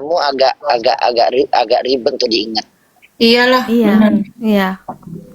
kamu agak ribet tuh diingat. Iyalah, Iya, bener. iya.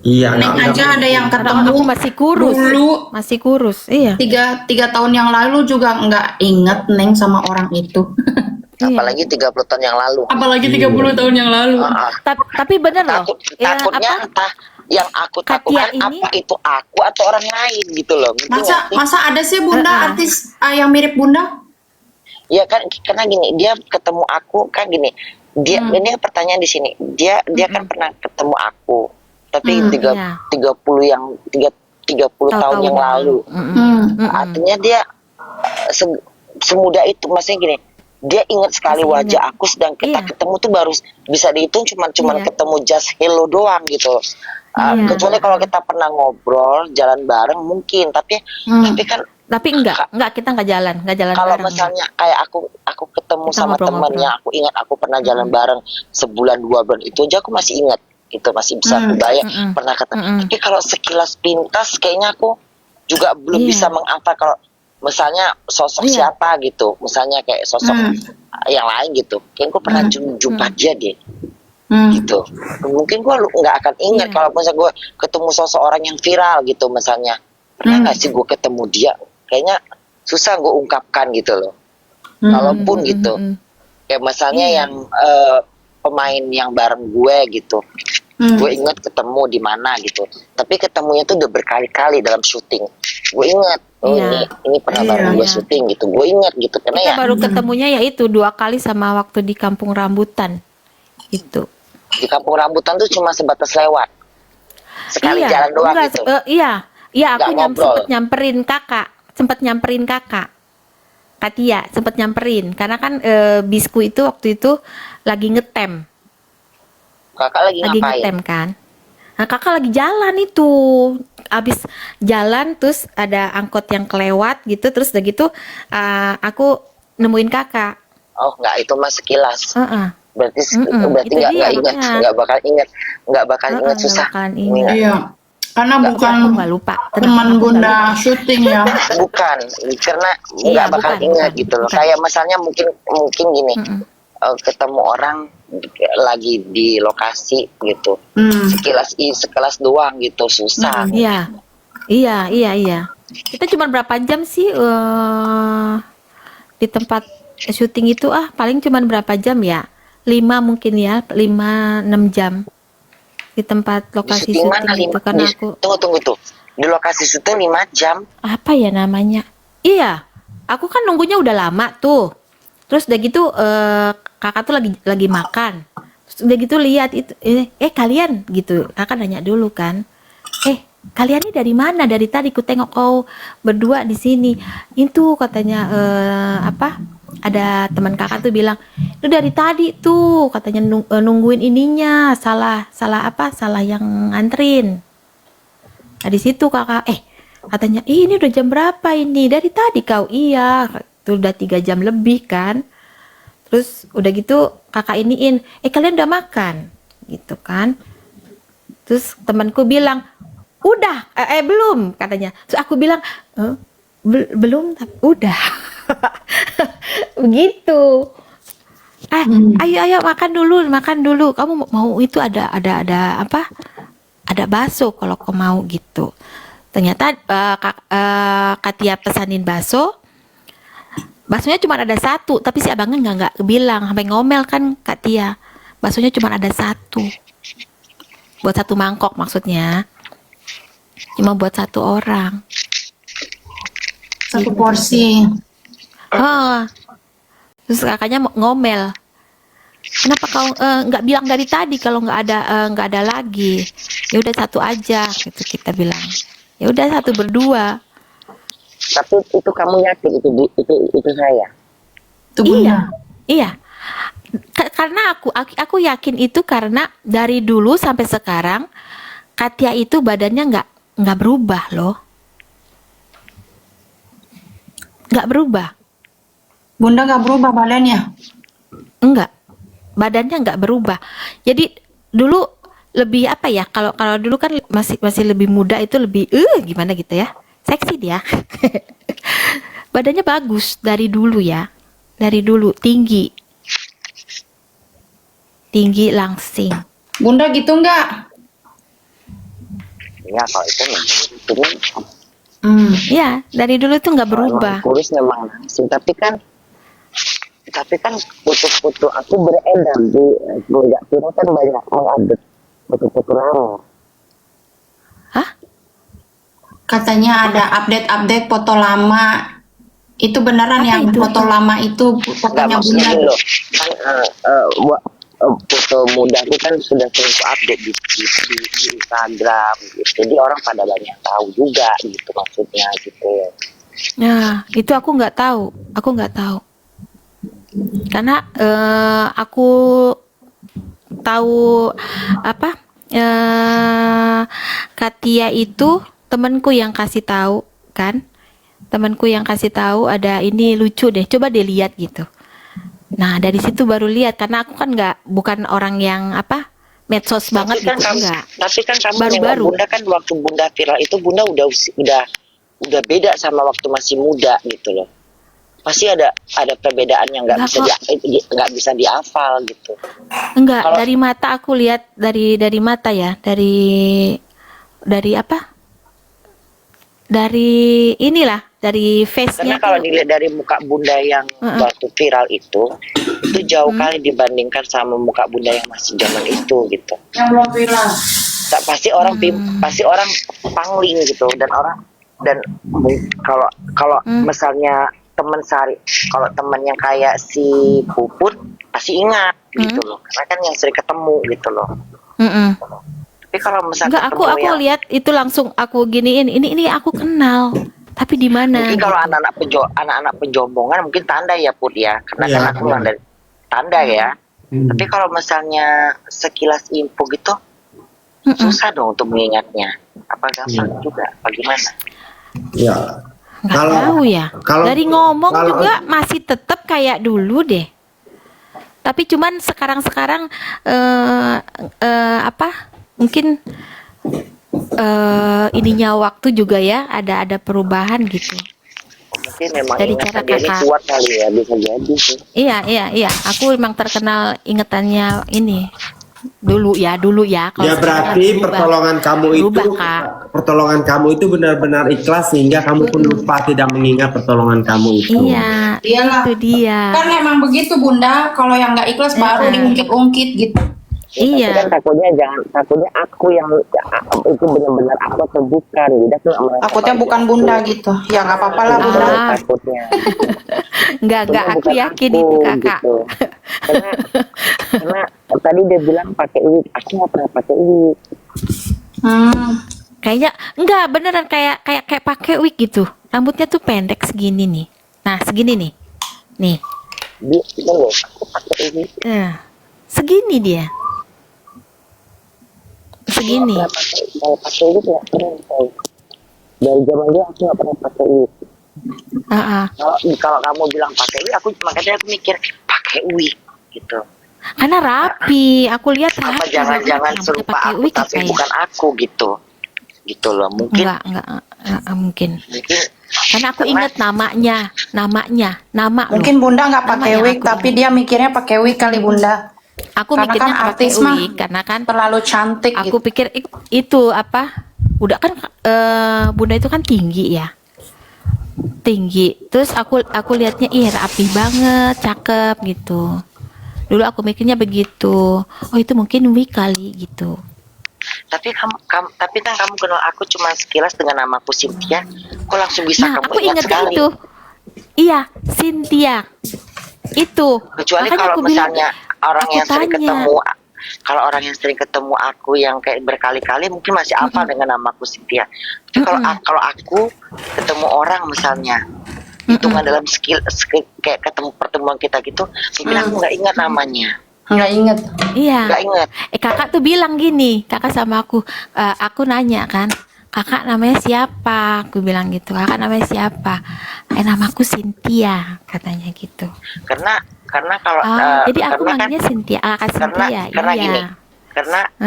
Iya, Neng aja ada yang Karena ketemu aku masih kurus. dulu Masih kurus. Iya. tiga tahun yang lalu juga nggak inget Neng sama orang itu. Iya. Apalagi 30 tahun yang lalu. Apalagi 30 tahun yang lalu. Tapi bener loh. Takutnya apa? entah yang aku Katia takutkan ini- apa itu aku atau orang lain gitu loh. Ngerti nggak sih? Masa ada sih Bunda artis yang mirip Bunda? Ya kan karena gini, dia ketemu aku kan gini. Ini pertanyaan di sini. Dia kan pernah ketemu aku. Tapi 30 tahun yang lalu. Artinya dia semudah itu, maksudnya gini. Dia ingat sekali Masih wajah ingat. aku, sedang kita Iya. ketemu tuh baru bisa dihitung cuman Iya. ketemu just hello doang gitu. Iya. Kecuali kalau kita pernah ngobrol jalan bareng mungkin, tapi kan Tapi enggak kita nggak jalan kalau bareng. misalnya kayak aku ketemu Kita sama ngobrol-ngobrol. temennya, aku ingat aku pernah jalan bareng sebulan 2 bulan, itu aja aku masih ingat, itu masih bisa aku bayang pernah ketemu. Tapi kalau sekilas pintas kayaknya aku juga belum Iya. bisa mengapa kalau misalnya sosok Iya. siapa gitu, misalnya kayak sosok yang lain gitu, kayaknya aku pernah jumpa dia deh gitu. Mungkin gue nggak akan ingat Iya. kalau misalnya gue ketemu seseorang yang viral gitu, misalnya pernah nggak sih gue ketemu dia, kayaknya susah gue ungkapkan gitu loh. Kalaupun gitu, kayak misalnya Iya. yang pemain yang bareng gue gitu, gue ingat ketemu di mana gitu, tapi ketemunya tuh udah berkali-kali dalam syuting. Gue ingat, Iya. ini pernah Iya, bareng gue iya. syuting gitu, gue ingat gitu, karena Kita ya baru ketemunya yaitu 2 kali sama waktu di Kampung Rambutan. Itu. di Kampung Rambutan tuh cuma sebatas lewat, sekali jalan doang enggak, gitu. Iya, aku Nggak ngobrol. sempet nyamperin kakak. Katia sempet nyamperin karena kan Bisku itu waktu itu lagi ngetem Kakak lagi ngapain? kan. Nah, kakak lagi jalan itu, abis jalan terus ada angkot yang kelewat gitu, terus udah gitu aku nemuin kakak. Oh nggak, itu mas sekilas. Berarti Itu dia, nggak ingat, makanya. nggak bakal ingat, susah. Nggak bakalan ingat. Iya. Karena bukan Aku nggak lupa. teman Aku nggak Bunda lupa. syuting ya. Bukan, karena Iya, nggak bakal bukan, ingat bukan, gitu loh. bukan. Kayak misalnya mungkin gini, ketemu orang lagi di lokasi gitu, sekilas doang gitu, susah. Iya. Kita cuma berapa jam sih di tempat syuting itu? Paling cuma berapa jam ya? 5 mungkin ya, 5-6 jam di tempat lokasi Di syuting syuting mana itu karena aku tunggu tuh. Di lokasi syuting 5 jam. apa ya namanya? Iya, aku kan nunggunya udah lama tuh. Terus udah gitu kakak tuh lagi makan. Terus udah gitu lihat itu kalian gitu. Kakak nanya dulu kan. Kalian ini dari mana? Dari tadi ku tengok kau berdua di sini. Itu katanya ada teman kakak tuh bilang, "Itu dari tadi tuh," katanya nungguin ininya, salah yang nganterin. Nah, di situ kakak katanya, "Ini udah jam berapa ini? Dari tadi kau?" "Iya." Itu udah 3 jam lebih kan. Terus udah gitu kakak iniin, "Kalian udah makan?" Gitu kan. Terus temanku bilang, "Udah, belum," katanya. Terus aku bilang, belum, tapi udah." Begitu. Ayo makan dulu. Kamu mau itu ada apa? Ada bakso kalau kau mau gitu. Ternyata Katia pesanin bakso. Baksonya cuma ada 1, tapi si abangnya nggak bilang, sampai ngomel kan Katia. Baksonya cuma ada 1. Buat 1 mangkok maksudnya. Cuma buat 1 orang. 1 porsi. Terus kakaknya ngomel, "Kenapa kau nggak bilang dari tadi kalau nggak ada lagi? Ya udah 1 aja," gitu kita bilang. Ya udah 1 berdua. Tapi itu kamu yakin itu saya? Itu Bunda. Iya. Karena aku yakin itu karena dari dulu sampai sekarang Katia itu badannya nggak berubah loh. Nggak berubah. Bunda nggak berubah badannya. Enggak. Badannya nggak berubah. Jadi dulu lebih apa ya? Kalau dulu kan masih lebih muda, itu lebih gimana gitu ya. Seksi dia. Badannya bagus dari dulu ya. Dari dulu tinggi. tinggi, langsing. Bunda gitu nggak? Ya kalau itu memang itu Ya, dari dulu tuh nggak berubah. kurus memang langsing, tapi kan foto-foto aku beredar di semenjak viral kan banyak mengupdate foto-foto lama. Hah? Katanya ada update foto lama. Itu beneran Apa yang itu? foto lama itu Nggak, fotonya maksudnya Bunda? gini loh, kan foto muda aku kan sudah sering update di Instagram gitu. Jadi orang pada banyak tahu juga gitu maksudnya gitu. Nah, itu aku nggak tahu. Aku nggak tahu. Karena aku tahu apa? Katia itu temanku yang kasih tahu kan? Temanku yang kasih tahu ada ini lucu deh. Coba deh lihat gitu. Nah, dari situ baru lihat karena aku kan bukan orang yang apa? Medsos banget Tapi kan gitu kamu, enggak. tapi kan kamu nengok Baru-baru. Bunda kan waktu Bunda viral itu Bunda udah beda sama waktu masih muda gitu loh. Pasti ada perbedaan yang nggak Enggak bisa nggak bisa dihafal gitu. Enggak, Kalau- dari mata aku lihat dari mata ya, dari apa? Dari inilah, dari Karena face-nya kalau tuh. dilihat dari muka Bunda yang waktu viral itu jauh kali dibandingkan sama muka Bunda yang masih zaman itu gitu. Yang belum viral. Pasti orang pangling gitu dan kalau misalnya teman sehari, kalau teman yang kayak si Puput pasti ingat gitu loh, karena kan yang sering ketemu gitu loh. Mm-mm. Tapi kalau misalnya Enggak, aku lihat itu langsung aku giniin. Ini aku kenal. Tapi di mana? mungkin Gitu. kalau anak-anak penjombongan mungkin tanda ya Put ya, karena Iya, kan aku iya. dari tanda ya. Tapi kalau misalnya sekilas info gitu susah dong untuk mengingatnya. Apa gampang juga? Bagaimana? Ya. Nggak Kalau- tahu ya. kalau- Dari ngomong kalau- juga masih tetap kayak dulu deh. Tapi cuman sekarang apa? Mungkin ininya waktu juga ya ada perubahan gitu. Mungkin memang Dari ingatan cara dia ini kakak. kuat kali ya, bisa jadi sih. Iya. Aku memang terkenal ingetannya ini dulu ya. Kalau Ya sekarang berarti berubah. pertolongan kamu Berubah, itu Kak. pertolongan kamu itu benar-benar ikhlas sehingga kamu pun lupa tidak mengingat pertolongan kamu itu. Iya, Iyalah. itu dia. Kan emang begitu Bunda, kalau yang nggak ikhlas baru diungkit-ungkit gitu. Iya. Tapi kan takutnya aku yang itu benar-benar aku atau bukan. Jadi aku nggak merasa Takutnya bukan Bunda gitu. Ya nggak apa-apa lah Bunda. Ah. Takutnya. Enggak, Takutnya aku bukan yakin aku, itu kakak. gitu. Karena tadi dia bilang pakai wig, aku nggak pernah pakai wig. Kayaknya enggak beneran kayak pakai wig gitu. Rambutnya tuh pendek segini nih. Nah, segini nih. Nih. Dia tunggu, aku pakai wig. Segini dia. Segini. Kalau pakai wig nggak pernah tahu. Dari zaman dulu aku nggak pernah pakai wig. Kalau kamu bilang pakai wig, makanya aku mikir pakai wig gitu. Karena rapi. Aku lihat Apa rapi. jangan-jangan Rambutnya serupa pakai aku wig tapi apa ya? bukan aku gitu loh. Mungkin Enggak, mungkin. mungkin Karena aku inget nama Mungkin Bunda nggak pakai Nama yang wig, aku tapi dia mikirnya pakai wig kali Bunda. Aku Karena mikirnya kan pakai artis mah wig karena kan terlalu cantik aku gitu. pikir itu apa? Udah kan Bunda itu kan tinggi ya. Tinggi. Terus aku lihatnya rapi banget, cakep gitu. Dulu aku mikirnya begitu. Oh, itu mungkin wig kali gitu. tapi kan kamu kenal aku cuma sekilas dengan namaku Cynthia, kok langsung bisa Nah, kamu aku ingat sekali. itu. Iya, Cynthia. Itu. Kecuali Makanya kalau aku bilang, misalnya orang aku yang sering tanya. ketemu, kalau orang yang sering ketemu aku yang kayak berkali-kali mungkin masih hafal dengan namaku Cynthia. Tapi kalau aku ketemu orang misalnya hitungan dalam skill kayak ketemu pertemuan kita gitu, mungkin aku nggak ingat namanya, Nggak inget. Iya. nggak ingat. Kakak tuh bilang gini, kakak sama aku nanya kan, kakak namanya siapa? Aku bilang gitu, kakak namanya siapa? Namaku Cynthia, katanya gitu. Karena kalau Jadi aku karena kan manggilnya Cynthia, kakak Cynthia. karena Iya. gini,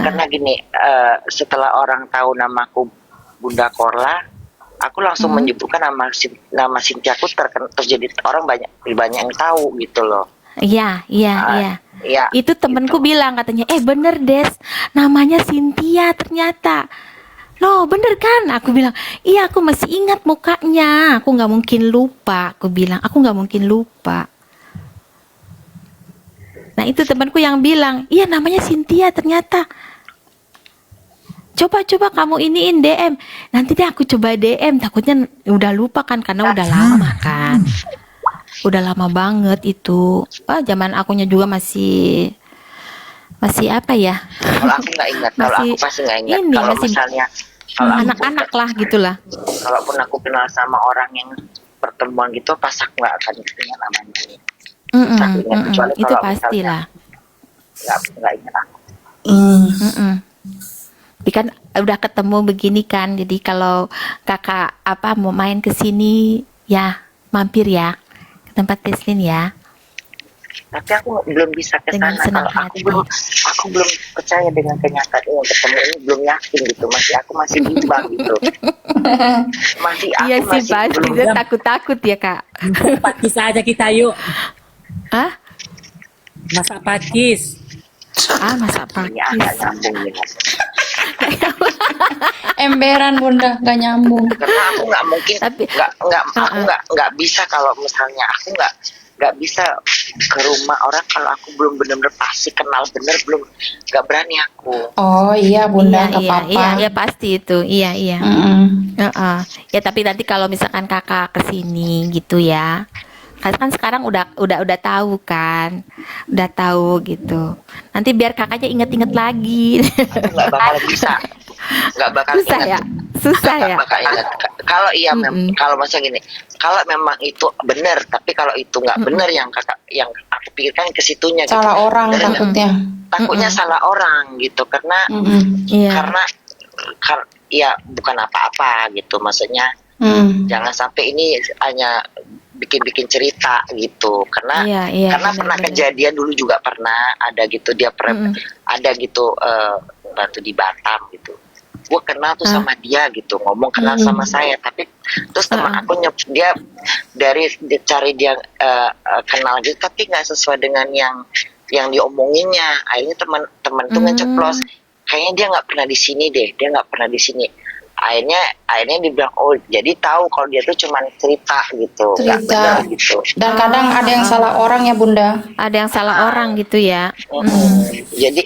karena gini, setelah orang tahu namaku Bunda Korla, aku langsung menyebutkan nama Cynthia aku terus jadi orang banyak yang tahu gitu loh. Iya, iya, Ah, iya. ya Itu temenku gitu. bilang katanya, bener Des, namanya Cynthia ternyata. Loh bener kan? Aku bilang, iya aku masih ingat mukanya. Aku nggak mungkin lupa. Aku bilang, aku nggak mungkin lupa. Nah itu temanku yang bilang, iya namanya Cynthia ternyata. Coba-coba kamu iniin DM. Nanti deh aku coba DM. Takutnya udah lupa kan karena udah lama kan. Udah lama banget itu. Zaman akunya juga masih apa ya? Kalau aku nggak ingat, kalau Masih aku pasti nggak ingat. ini Kalau masih misalnya, kalau aku anak-anak lah gitulah. kalaupun aku kenal sama orang yang pertemuan gitu, pas aku nggak akan ingat namanya. Pas aku ingat, kecuali Itu kalau misalnya pastilah. nggak ingat aku. Hmm. Tapi kan udah ketemu begini kan, jadi kalau kakak apa mau main ke sini ya mampir ya ke tempat Teslin ya Tapi aku belum bisa ke dengan sana. senang Kalau hati. aku belum percaya dengan kenyataan ini, ketemu ini belum yakin gitu. Aku masih bimbang gitu. Iya Aku sih masih pasti belum. dia takut-takut ya kak. Masak pakis aja kita yuk. Hah? Masak pakis. Masa Ya, pakis. nggak nyambung gitu. Emberan bunda, gak nyambung. Karena aku nggak mungkin, Tapi- aku nggak bisa kalau misalnya aku nggak bisa ke rumah orang kalau aku belum benar-benar pasti kenal bener, belum, nggak berani aku. Oh iya bunda, Iya gak iya apa-apa. iya pasti itu iya iya. Mm-mm. Heeh. Ya tapi nanti kalau misalkan kakak kesini gitu ya, kan sekarang udah tahu kan, udah tahu gitu. Nanti biar kakaknya inget-inget lagi. Aku nggak bakal bisa, nggak bakal Susah ingat. ya, susah ya. Nggak bakal ingat. Kalau iya, kalau masa gini, kalau memang itu benar, tapi kalau itu nggak benar yang aku pikirkan ke situnya gitu. Salah orang Dan takutnya. takutnya salah orang gitu, karena Mm-mm. Iya. ya bukan apa-apa gitu, maksudnya Mm. jangan sampai ini hanya bikin-bikin cerita gitu, karena Iya, pernah benar-benar. kejadian dulu juga pernah ada gitu, dia pernah ada gitu bantu di Batam gitu, gue kenal tuh sama dia gitu, ngomong kenal sama saya, tapi terus teman aku dia cari dia kenal gitu, tapi nggak sesuai dengan yang diomonginnya, akhirnya teman tuh ngeceplos, kayaknya dia nggak pernah di sini deh, dia nggak pernah di sini. Akhirnya dibilang, oh jadi tahu kalau dia tuh cuma cerita gitu, nggak Cerita. benar gitu. Dan kadang ada yang salah orang ya bunda. Ada yang salah orang gitu ya. Jadi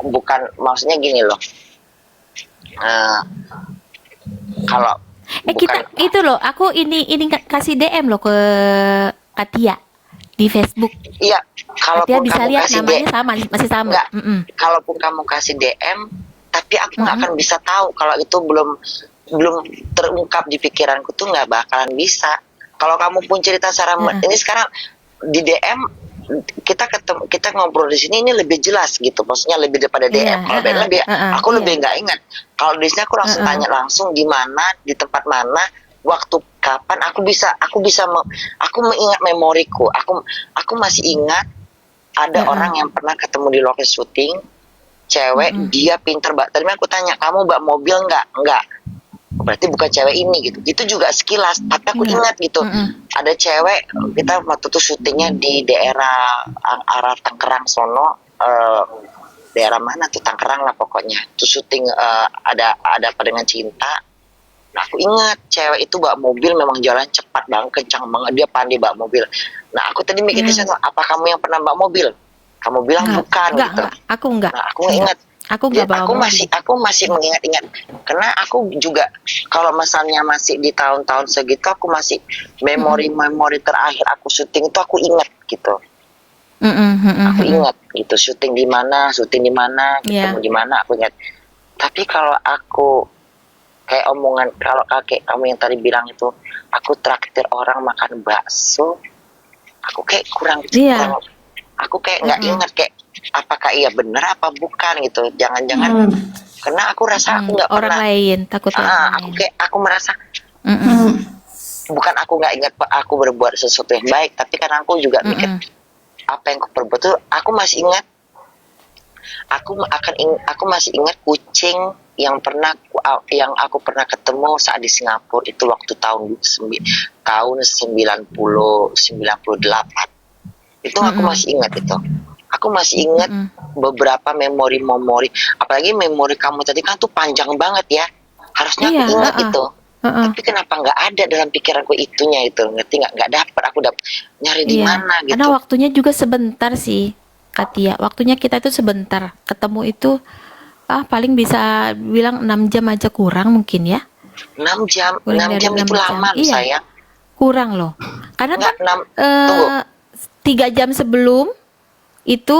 bukan, maksudnya gini loh, kalau Kita itu loh, aku ini kasih DM loh ke Katia di Facebook. iya, Katia kalaupun bisa kamu lihat kasih namanya sama, masih sama. Enggak. Kalaupun kamu kasih DM, tapi aku nggak akan bisa tahu kalau itu belum terungkap di pikiranku, tuh nggak bakalan bisa. Kalau kamu pun cerita secara ini sekarang di DM kita ngobrol di sini, ini lebih jelas gitu, maksudnya lebih daripada DM. Iya, Kalau DM lebih, aku iya. lebih nggak ingat. Kalau di sini aku langsung tanya langsung di mana, di tempat mana, waktu kapan, aku mengingat memoriku. Aku masih ingat ada orang yang pernah ketemu di lokasi syuting, cewek, dia pinter mbak. Tadi aku tanya, kamu mbak mobil nggak, berarti bukan cewek ini gitu. Itu juga sekilas, tapi aku ingat gitu, ada cewek, kita waktu itu syutingnya di daerah arah Tangerang sono, daerah mana tuh, Tangerang lah pokoknya. Itu syuting ada apa dengan cinta. Nah aku ingat cewek itu bawa mobil, memang jalan cepat banget, kencang banget, dia pandai bawa mobil. Nah aku tadi mikir di sana, apa kamu yang pernah bawa mobil? Kamu bilang bukan gitu. Aku enggak. Nah aku ingat, Aku enggak bawa mobil. aku masih mengingat-ingat, karena aku juga kalau misalnya masih di tahun-tahun segitu, aku masih memori terakhir aku syuting itu aku ingat gitu. Aku ingat gitu, syuting di mana, ketemu di mana, aku ingat. Tapi kalau aku kayak omongan, kalau kakek kamu yang tadi bilang itu, aku traktir orang makan bakso, aku kayak kurang, aku kayak nggak ingat, kayak apakah iya benar apa bukan gitu, jangan-jangan karena aku rasa aku nggak orang pernah, lain takut orang aku lain. kayak aku merasa bukan aku nggak ingat aku berbuat sesuatu yang baik, tapi karena aku juga mikir apa yang aku perbuat tuh, aku masih ingat, aku masih ingat kucing yang aku pernah ketemu saat di Singapura itu waktu tahun 98. Itu aku masih ingat itu. Aku masih ingat beberapa memori-memori. Apalagi memori kamu tadi kan tuh panjang banget ya. Harusnya Iya, aku ingat heeh. itu. Tapi kenapa nggak ada dalam pikiranku itunya itu? Ngerti nggak? Nggak dapat. Aku dapat nyari di Iya, mana gitu. karena waktunya juga sebentar sih, Katia. Waktunya kita itu sebentar. Ketemu itu paling bisa bilang 6 jam aja kurang mungkin ya. 6 jam, Kurang 6 dari jam 6 itu lama loh, Iya, sayang. kurang loh. Karena Nggak, kan 6, tunggu. 3 jam sebelum itu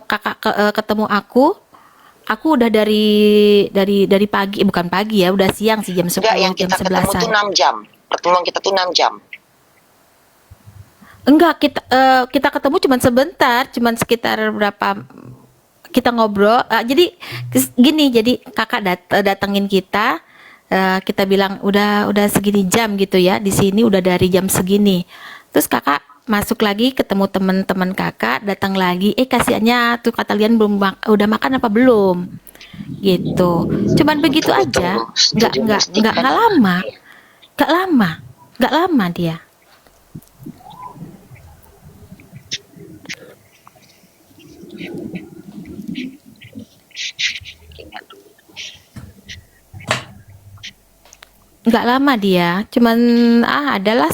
kakak ketemu aku udah dari pagi, bukan pagi ya, udah siang sih, jam 10, Enggak, yang jam kita ketemu 11-an. tuh 6 jam. Pertemuan kita tuh 6 jam. Enggak, kita ketemu cuman sebentar, cuman sekitar berapa, kita ngobrol. Jadi gini, jadi kakak datengin kita, kita bilang udah segini jam gitu ya, di sini udah dari jam segini. Terus kakak masuk lagi, ketemu teman-teman kakak, datang lagi, kasihannya tuh kata Lian belum udah makan apa belum, gitu. Cuman begitu Tunggu, aja, tunggu. Studi memastikan. nggak lama dia. Ingat dulu. Nggak lama dia, cuman adalah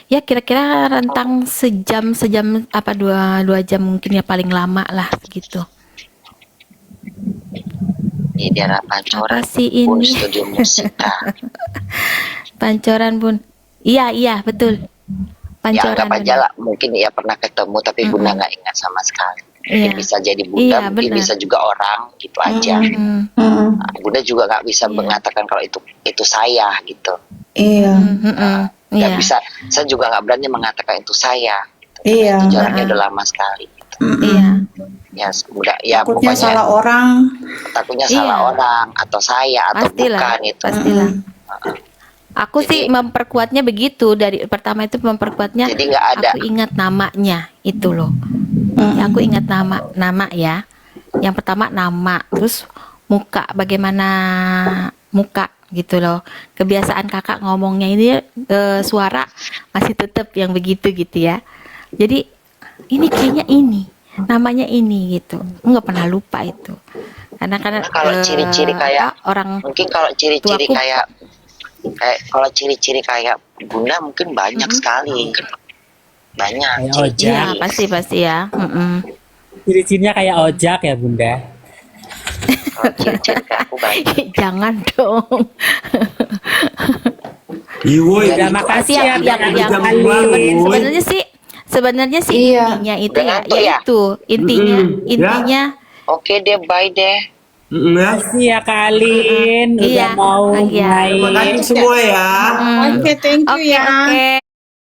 ya kira-kira rentang sejam apa dua jam mungkin ya, paling lama lah gitu. Di daerah Pancoran Apa sih Bun ini? Studio Musika. Pancoran Bun, iya betul, Ya Pancoran. anggap aja lah, mungkin ya pernah ketemu tapi Bunda nggak ingat sama sekali. Mungkin Iya. bisa jadi Bunda, Iya, mungkin benar. bisa juga orang gitu aja. Mm, Nah, Bunda juga nggak bisa Iya. mengatakan kalau itu saya gitu. Iya. Nggak iya, bisa, saya juga nggak berani mengatakan itu saya. Gitu. Karena Iya. itu jaraknya udah lama sekali. Gitu. iya, Ya, udah, ya Takutnya pokoknya salah orang. takutnya Iya. salah orang atau saya atau pastilah, bukan itu. pastilah. Aku Jadi- sih memperkuatnya begitu, dari pertama itu memperkuatnya. Jadi nggak ada. Aku ingat namanya itu loh. Ya, aku ingat nama ya. Yang pertama nama, terus muka, bagaimana muka gitu loh. Kebiasaan kakak ngomongnya ini suara masih tetap yang begitu gitu ya. Jadi ini kayaknya namanya ini gitu. Aku nggak pernah lupa itu. Karena Kalau ciri-ciri kayak orang mungkin kalau ciri-ciri tuaku- kayak kalau ciri-ciri kayak Bunda mungkin banyak sekali. Banyak Kayak ciri-ciri. ya pasti ya. Ciri-cirinya kayak ojak ya Bunda. Kalau ciri-ciri kayak aku banyak. Jangan dong. Iwo Udah, itu makasih aja, ya, tidak Bang. jam Kali. dua, Woy. Sebenarnya sih Iya. intinya itu Udah ya, ngantuk ya? yaitu intinya Mm-mm. intinya Oke deh, bye deh. Ya. Makasih ya Kak Alin, udah Iya, mau iya. main. Terima kasih semua ya. Oke, thank you oke ya. oke.